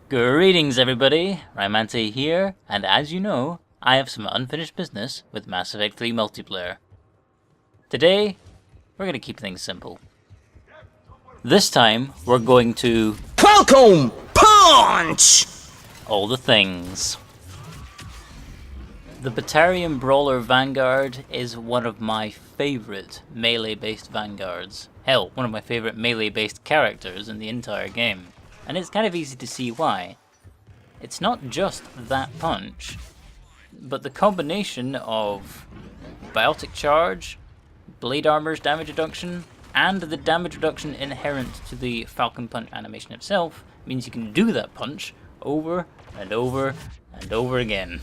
Greetings everybody, Rymante here, and as you know, I have some unfinished business with Mass Effect 3 multiplayer. Today, we're going to keep things simple. This time, we're going to Falcon PAWNCH-er! all the things. The Batarian Brawler Vanguard is one of my favourite melee-based Vanguards. Hell, one of my favourite melee-based characters in the entire game. And it's kind of easy to see why. It's not just that punch, but the combination of biotic charge, blade armor's damage reduction, and the damage reduction inherent to the Falcon Punch animation itself means you can do that punch over and over and over again.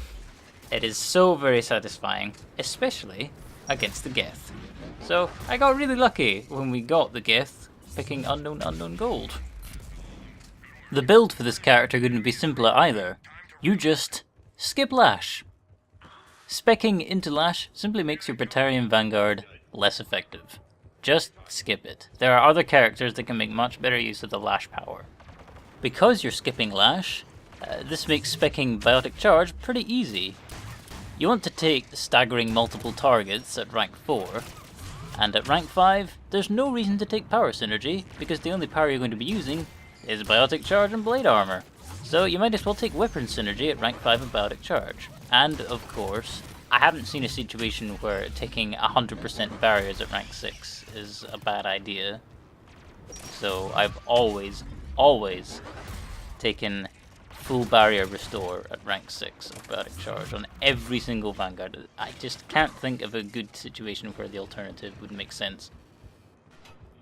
It is so very satisfying, especially against the Geth. So I got really lucky when we got the Geth picking unknown gold. The build for this character couldn't be simpler either. You just skip Lash. Speccing into Lash simply makes your Batarian Vanguard less effective. Just skip it. There are other characters that can make much better use of the Lash power. Because you're skipping Lash, this makes speccing Biotic Charge pretty easy. You want to take staggering multiple targets at rank 4, and at rank 5, there's no reason to take Power Synergy, because the only power you're going to be using is Biotic Charge and Blade Armor. So you might as well take Weapon Synergy at rank 5 of Biotic Charge. And of course, I haven't seen a situation where taking 100% barriers at rank 6 is a bad idea. So I've always taken full barrier restore at rank 6 of Biotic Charge on every single Vanguard. I just can't think of a good situation where the alternative would make sense.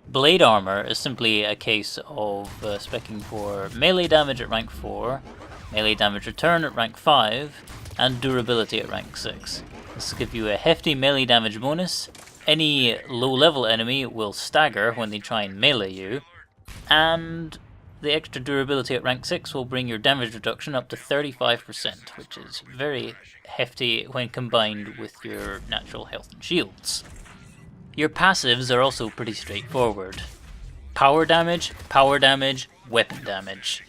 Blade Armor is simply a case of speccing for melee damage at rank 4, melee damage return at rank 5, and durability at rank 6. This will give you a hefty melee damage bonus. Any low level enemy will stagger when they try and melee you, and the extra durability at rank 6 will bring your damage reduction up to 35%, which is very hefty when combined with your natural health and shields. Your passives are also pretty straightforward. Power damage, weapon damage.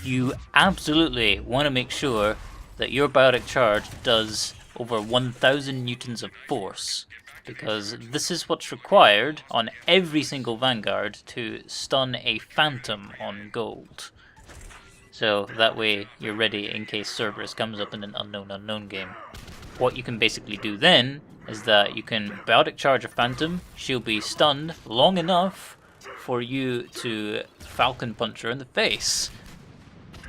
You absolutely want to make sure that your Biotic Charge does over 1000 newtons of force, because this is what's required on every single Vanguard to stun a Phantom on gold. So that way you're ready in case Cerberus comes up in an unknown game. What you can basically do then is that you can Biotic Charge a Phantom, she'll be stunned long enough for you to Falcon Punch-er in the face.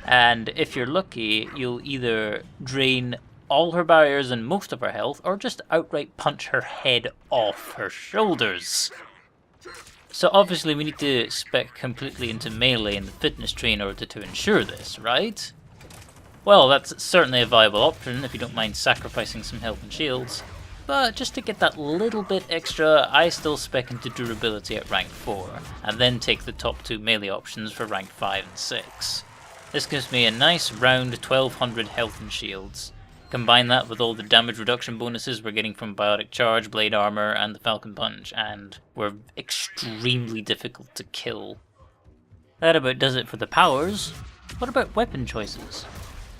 And if you're lucky, you'll either drain all her barriers and most of her health, or just outright punch her head off her shoulders. So obviously we need to spec completely into melee in the fitness tree in order to ensure this, right? Well, that's certainly a viable option if you don't mind sacrificing some health and shields. But just to get that little bit extra, I still spec into durability at rank 4, and then take the top 2 melee options for rank 5 and 6. This gives me a nice round 1200 health and shields. Combine that with all the damage reduction bonuses we're getting from Biotic Charge, Blade Armor, and the Falcon Punch, and we're extremely difficult to kill. That about does it for the powers. What about weapon choices?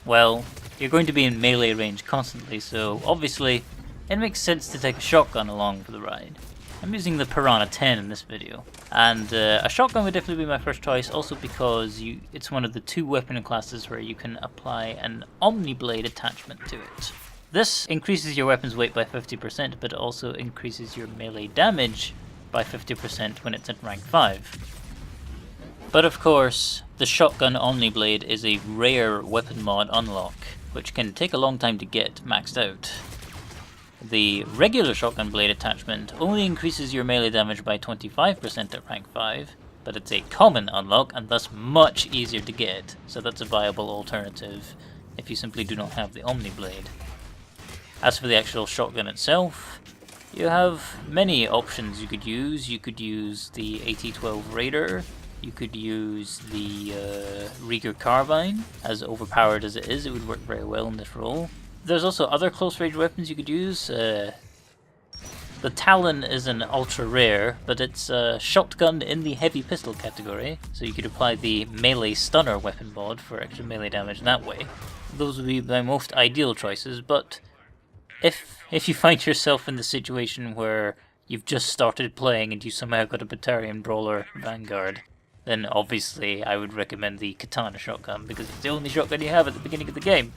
Well, you're going to be in melee range constantly, so obviously it makes sense to take a shotgun along for the ride. I'm using the Piranha 10 in this video, and a shotgun would definitely be my first choice, also because it's one of the 2 weapon classes where you can apply an Omniblade attachment to it. This increases your weapon's weight by 50%, but it also increases your melee damage by 50% when it's at rank 5. But of course, the Shotgun Omniblade is a rare weapon mod unlock, which can take a long time to get maxed out. The regular Shotgun Blade attachment only increases your melee damage by 25% at rank 5, but it's a common unlock and thus much easier to get, so that's a viable alternative if you simply do not have the Omniblade. As for the actual shotgun itself, you have many options you could use. You could use the AT-12 Raider, you could use the Rieger Carbine. As overpowered as it is, it would work very well in this role. There's also other close range weapons you could use. The Talon is an ultra rare, but it's a shotgun in the heavy pistol category, so you could apply the melee stunner weapon mod for extra melee damage that way. Those would be my most ideal choices, but if you find yourself in the situation where you've just started playing and you somehow got a Batarian, Brawler, Vanguard, then obviously I would recommend the Katana shotgun, because it's the only shotgun you have at the beginning of the game.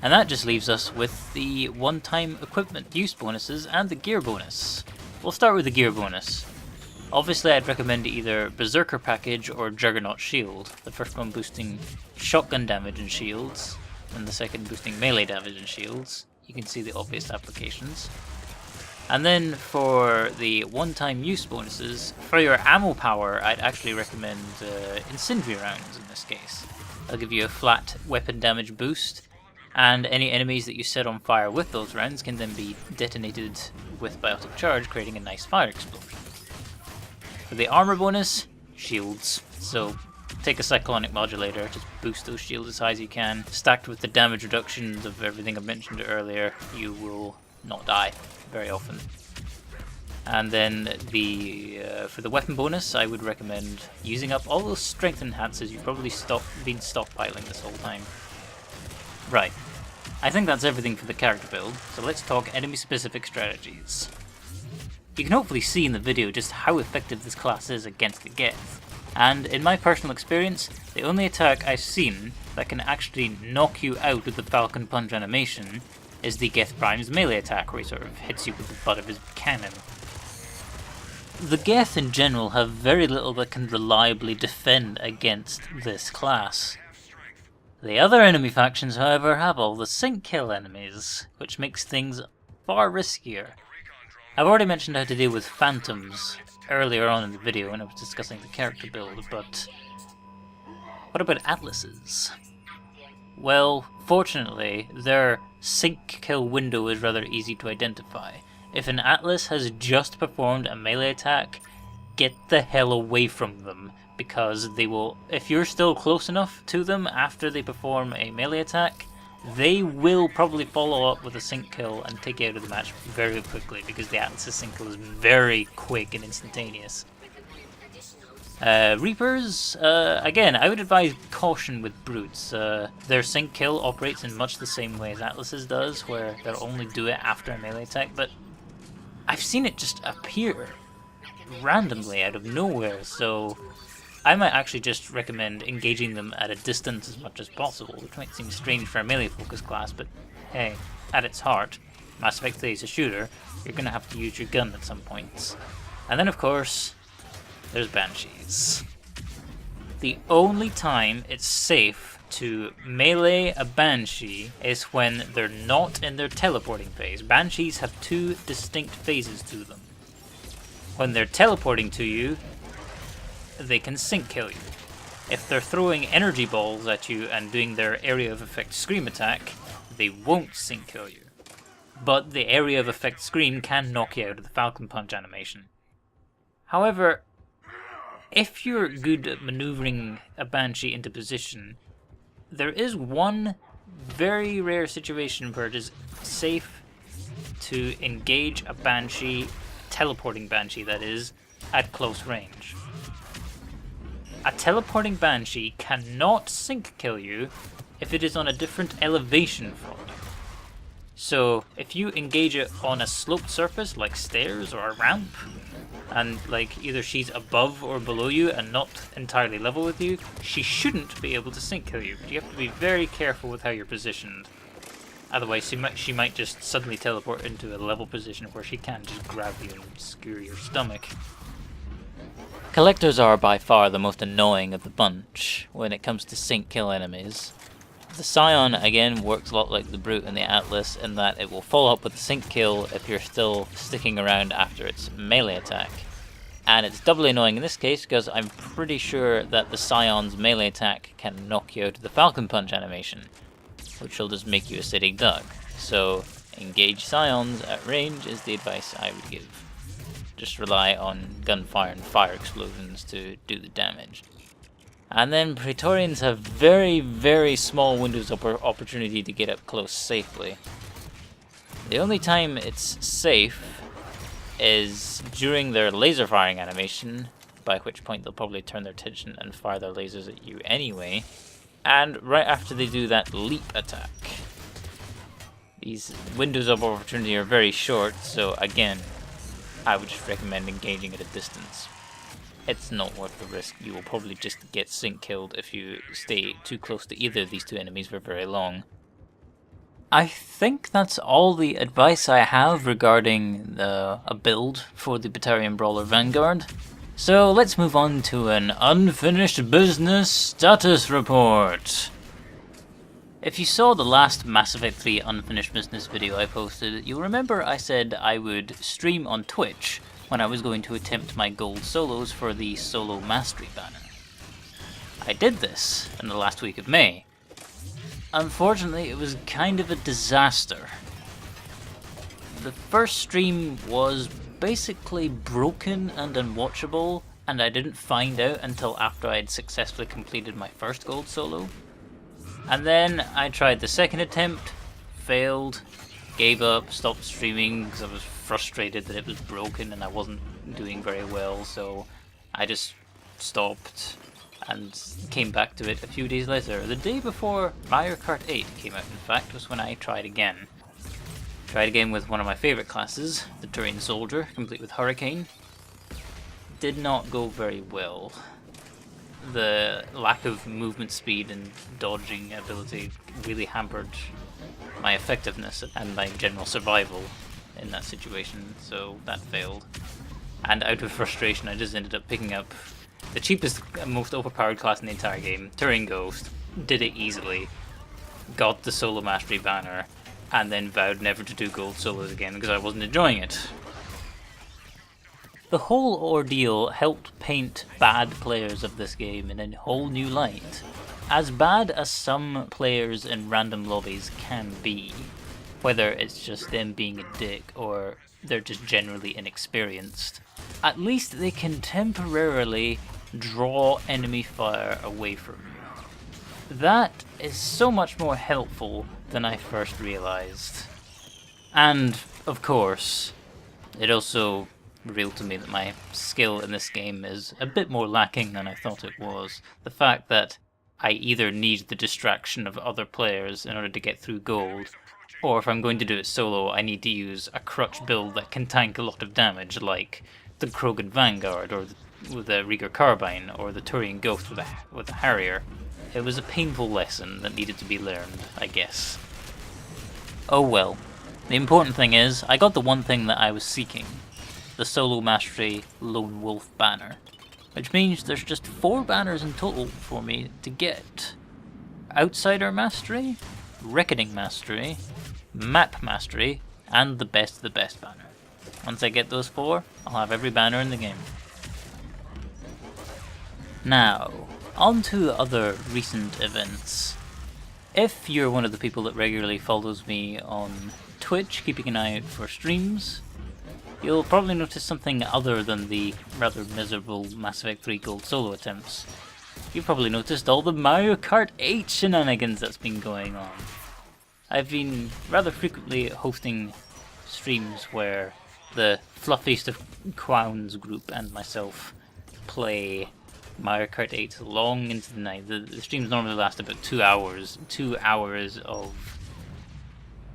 And that just leaves us with the one-time equipment use bonuses and the gear bonus. We'll start with the gear bonus. Obviously I'd recommend either Berserker Package or Juggernaut Shield, the first one boosting shotgun damage and shields, and the second boosting melee damage and shields. You can see the obvious applications. And then for the one-time use bonuses, for your ammo power I'd actually recommend Incendiary rounds in this case. They'll give you a flat weapon damage boost, and any enemies that you set on fire with those rounds can then be detonated with biotic charge, creating a nice fire explosion. For the armor bonus, shields. So take a cyclonic modulator, just boost those shields as high as you can. Stacked with the damage reductions of everything I mentioned earlier, you will not die very often. And then for the weapon bonus, I would recommend using up all those strength enhancers you've probably been stockpiling this whole time. Right, I think that's everything for the character build, so let's talk enemy-specific strategies. You can hopefully see in the video just how effective this class is against the Geth, and in my personal experience, the only attack I've seen that can actually knock you out with the Falcon Punch animation is the Geth Prime's melee attack, where he sort of hits you with the butt of his cannon. The Geth in general have very little that can reliably defend against this class. The other enemy factions, however, have all the sync kill enemies, which makes things far riskier. I've already mentioned how to deal with phantoms earlier on in the video when I was discussing the character build, but what about atlases? Well, fortunately, their sync kill window is rather easy to identify. If an atlas has just performed a melee attack, get the hell away from them, because they will, if you're still close enough to them after they perform a melee attack, they will probably follow up with a sync kill and take you out of the match very quickly, because the Atlas' sync kill is very quick and instantaneous. Reapers, again, I would advise caution with brutes. Their sync kill operates in much the same way as Atlas's does, where they'll only do it after a melee attack, but I've seen it just appear randomly out of nowhere, so I might actually just recommend engaging them at a distance as much as possible, which might seem strange for a melee-focused class, but hey, at its heart, Mass Effect 3 is a shooter, you're going to have to use your gun at some points. And then, of course, there's Banshees. The only time it's safe to melee a Banshee is when they're not in their teleporting phase. Banshees have two distinct phases to them. When they're teleporting to you, they can sync kill you. If they're throwing energy balls at you and doing their area of effect scream attack, they won't sync kill you. But the area of effect scream can knock you out of the Falcon Punch animation. However, if you're good at maneuvering a Banshee into position, there is one very rare situation where it is safe to engage a Banshee, teleporting Banshee that is, at close range. A teleporting Banshee cannot sync kill you if it is on a different elevation from you. So if you engage it on a sloped surface like stairs or a ramp, and like either she's above or below you and not entirely level with you, she shouldn't be able to sync kill you. But you have to be very careful with how you're positioned. Otherwise she might just suddenly teleport into a level position where she can just grab you and skewer your stomach. Collectors are by far the most annoying of the bunch when it comes to sync kill enemies. The Scion again works a lot like the Brute and the Atlas in that it will follow up with a sync kill if you're still sticking around after its melee attack. And it's doubly annoying in this case because I'm pretty sure that the Scion's melee attack can knock you out of the Falcon Punch animation, which will just make you a sitting duck. So engage Scions at range is the advice I would give. Just rely on gunfire and fire explosions to do the damage. And then Praetorians have very, very small windows of opportunity to get up close safely. The only time it's safe is during their laser firing animation, by which point they'll probably turn their attention and fire their lasers at you anyway, and right after they do that leap attack. These windows of opportunity are very short, so again, I would just recommend engaging at a distance. It's not worth the risk. You will probably just get sync killed if you stay too close to either of these two enemies for very long. I think that's all the advice I have regarding a build for the Batarian Brawler Vanguard. So let's move on to an unfinished business status report. If you saw the last Mass Effect 3 unfinished business video I posted, you'll remember I said I would stream on Twitch when I was going to attempt my gold solos for the Solo Mastery banner. I did this in the last week of May. Unfortunately, it was kind of a disaster. The first stream was basically broken and unwatchable, and I didn't find out until after I had successfully completed my first gold solo. And then I tried the second attempt, failed, gave up, stopped streaming because I was frustrated that it was broken and I wasn't doing very well, so I just stopped and came back to it a few days later. The day before Mario Kart 8 came out, in fact, was when I tried again. Tried again with one of my favourite classes, the Batarian Soldier, complete with Hurricane. Did not go very well. The lack of movement speed and dodging ability really hampered my effectiveness and my general survival in that situation, so that failed. And out of frustration, I just ended up picking up the cheapest and most overpowered class in the entire game, Turing Ghost, did it easily, got the Solo Mastery banner, and then vowed never to do gold solos again because I wasn't enjoying it. The whole ordeal helped paint bad players of this game in a whole new light. As bad as some players in random lobbies can be, whether it's just them being a dick or they're just generally inexperienced, at least they can temporarily draw enemy fire away from you. That is so much more helpful than I first realized. And, of course, it also revealed to me that my skill in this game is a bit more lacking than I thought it was. The fact that I either need the distraction of other players in order to get through gold, or if I'm going to do it solo, I need to use a crutch build that can tank a lot of damage, like the Krogan Vanguard, or with a Rieger Carbine, or the Turian Ghost with a Harrier. It was a painful lesson that needed to be learned, I guess. Oh well. The important thing is, I got the one thing that I was seeking. The Solo Mastery Lone Wolf banner. Which means there's just 4 banners in total for me to get. Outsider Mastery, Reckoning Mastery, Map Mastery, and the Best of the Best banner. Once I get those 4, I'll have every banner in the game. Now, on to other recent events. If you're one of the people that regularly follows me on Twitch, keeping an eye out for streams, you'll probably notice something other than the rather miserable Mass Effect 3 gold solo attempts. You've probably noticed all the Mario Kart 8 shenanigans that's been going on. I've been rather frequently hosting streams where the fluffiest of clowns group and myself play Mario Kart 8 long into the night. The streams normally last about 2 hours. 2 hours of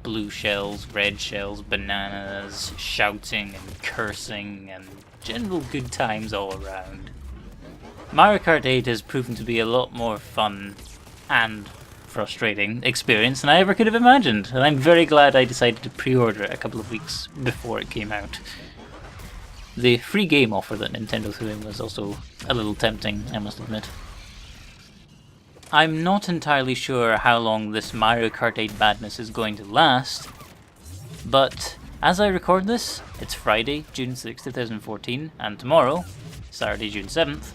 blue shells, red shells, bananas, shouting and cursing, and general good times all around. Mario Kart 8 has proven to be a lot more fun and frustrating experience than I ever could have imagined, and I'm very glad I decided to pre-order it a couple of weeks before it came out. The free game offer that Nintendo threw in was also a little tempting, I must admit. I'm not entirely sure how long this Mario Kart 8 badness is going to last, but as I record this, it's Friday, June 6, 2014, and tomorrow, Saturday, June 7th,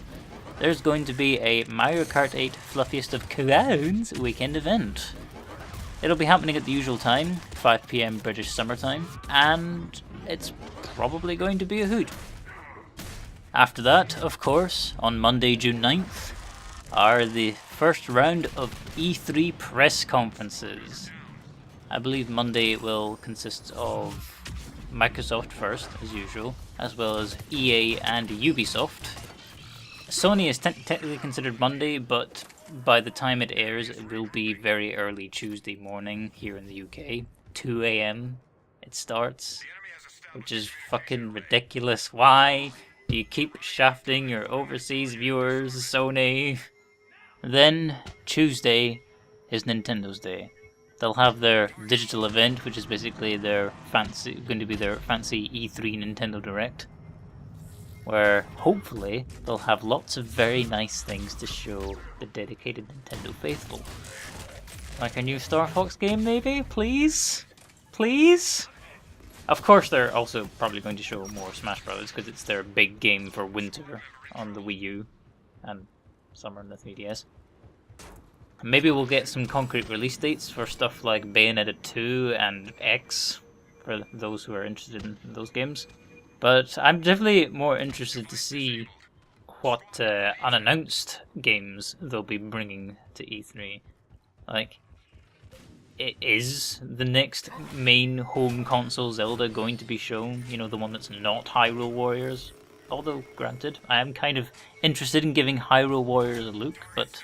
there's going to be a Mario Kart 8 Fluffiest of Clowns weekend event. It'll be happening at the usual time, 5 PM British summertime, and it's probably going to be a hoot. After that, of course, on Monday, June 9th, are the first round of E3 press conferences. I believe Monday will consist of Microsoft first, as usual, as well as EA and Ubisoft. Sony is technically considered Monday, but by the time it airs, it will be very early Tuesday morning here in the UK. 2 AM it starts, which is fucking ridiculous. Why do you keep shafting your overseas viewers, Sony? Then Tuesday is Nintendo's Day. They'll have their digital event, which is basically their fancy E3 Nintendo Direct, where hopefully they'll have lots of very nice things to show the dedicated Nintendo faithful. Like a new Star Fox game, maybe? Please? Please? Of course they're also probably going to show more Smash Bros. Because it's their big game for winter on the Wii U and summer on the 3DS. Maybe we'll get some concrete release dates for stuff like Bayonetta 2 and X, for those who are interested in those games. But I'm definitely more interested to see what unannounced games they'll be bringing to E3. Like, is the next main home console Zelda going to be shown? You know, the one that's not Hyrule Warriors? Although, granted, I am kind of interested in giving Hyrule Warriors a look, but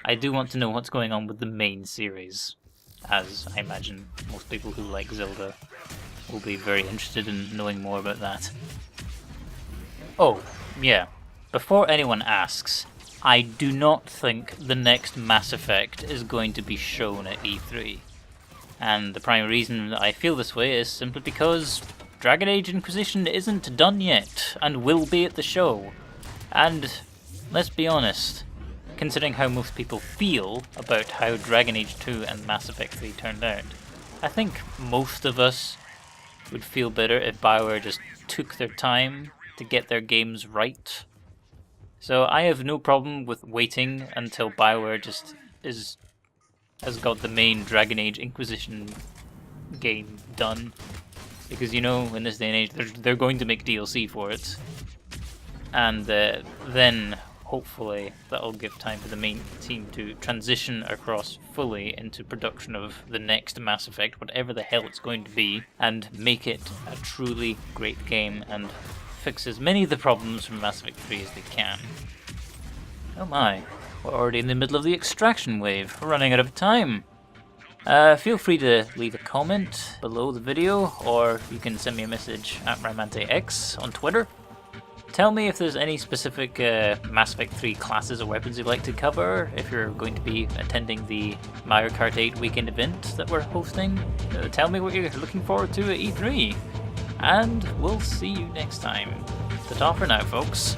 I do want to know what's going on with the main series, as I imagine most people who like Zelda will be very interested in knowing more about that. Oh, yeah. Before anyone asks, I do not think the next Mass Effect is going to be shown at E3. And the primary reason that I feel this way is simply because Dragon Age Inquisition isn't done yet, and will be at the show. And, let's be honest, considering how most people feel about how Dragon Age 2 and Mass Effect 3 turned out, I think most of us would feel better if BioWare just took their time to get their games right. So I have no problem with waiting until BioWare just has got the main Dragon Age Inquisition game done. Because, you know, in this day and age, they're going to make DLC for it. And then, hopefully, that'll give time for the main team to transition across fully into production of the next Mass Effect, whatever the hell it's going to be, and make it a truly great game and fix as many of the problems from Mass Effect 3 as they can. Oh my, we're already in the middle of the extraction wave, we're running out of time. Feel free to leave a comment below the video, or you can send me a message at RymanteX on Twitter. Tell me if there's any specific Mass Effect 3 classes or weapons you'd like to cover, if you're going to be attending the Mario Kart 8 weekend event that we're hosting. Tell me what you're looking forward to at E3. And we'll see you next time. Ta-ta for now, folks.